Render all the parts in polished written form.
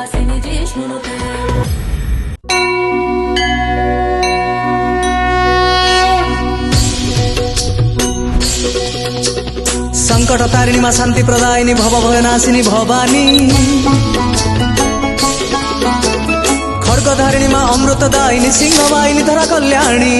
विलासिनी जिष्णुनुते संकट तारिणी मां शांति प्रदायिनी भव भयनाशिनी भवानी खड्गधारिणी मां अमृतदायिनी सिंहवाहिनी धरा कल्याणी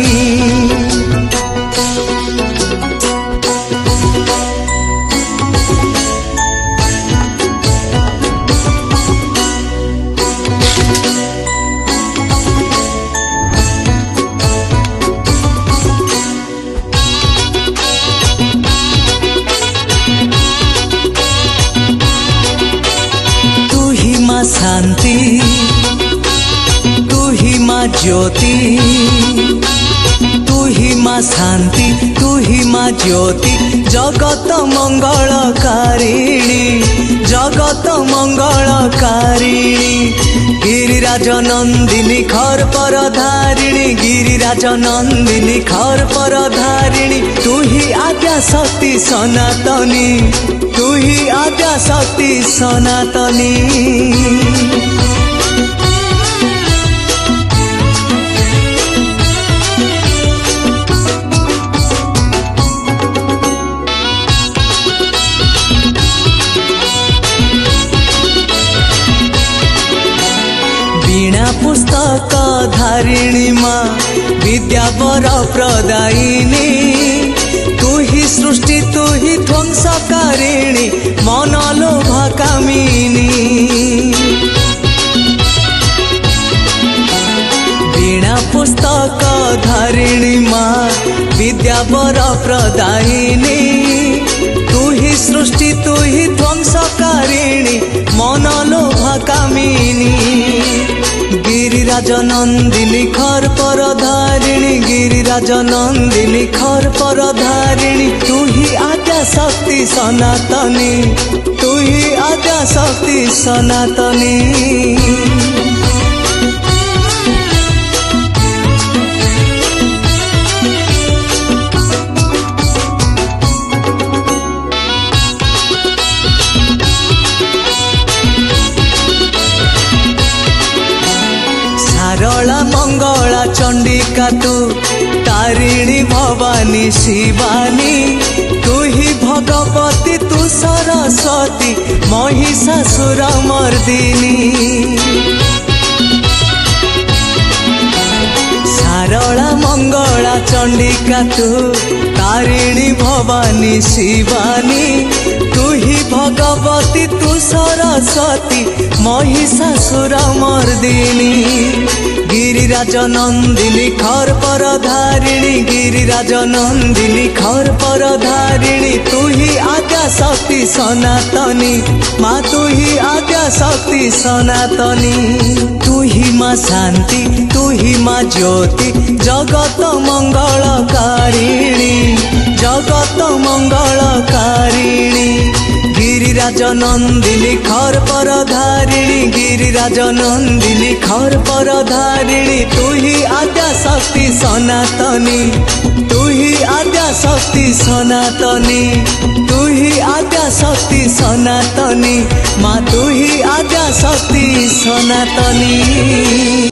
शांति तू ही माँ ज्योति तू ही माँ शांति तू ही माँ ज्योति जगत मंगलकारिणी जगत मंगलकारिणी गिरिराज नंदिनी खर पर धारिणी गिरिराज नंदिनी खर पर धारिणी तू ही आद्या शक्ति सनातनी तू ही आद्या शक्ति सनातनी वीणा पुस्तक धारिणी माँ विद्या वर प्रदायिनी तू ही सृष्टि तू ही ध्वंसकारिणी मनलोभ कामिनी वीणा पुस्तक धारिणी माँ विद्या वर प्रदायिनी तू ही सृष्टि तू ही ध्वंसकारिणी मनलोभ कामिनी गिरिराज नंदिनी खर पर धारिणी गिरिराज नंदिनी खर पर धारिणी तू ही आद्या शक्ति सनातनी तू ही आद्या शक्ति सनातनी सरला मंगला चंडिका तू तारिणी भवानी शिवानी तू ही भगवती तू सरस्वती महिषासुर मर्दिनी सरला मंगला चंडिका तू तारिणी भवानी शिवानी तू ही भगवती तू सरस्वती महिषासुर मर्दिनी गिरिराज नंदिनी खर पर धारिणी गिरिराज नंदिनी खर पर धारिणी तू ही आद्या शक्ति सनातनी माँ तू ही आद्या शक्ति सनातनी तू ही माँ शांति तू ही माँ ज्योति जगत मंगलकारिणी जगत मंगलकारिणी गिरिराज नंदिनी खर पर धारिणी गिरिराज नंदिनी खर पर धारिणी तू ही आद्या शक्ति सनातनी तू ही आद्या शक्ति सनातनी तू ही आद्या शक्ति सनातनी माँ तू ही आद्या शक्ति सनातनी।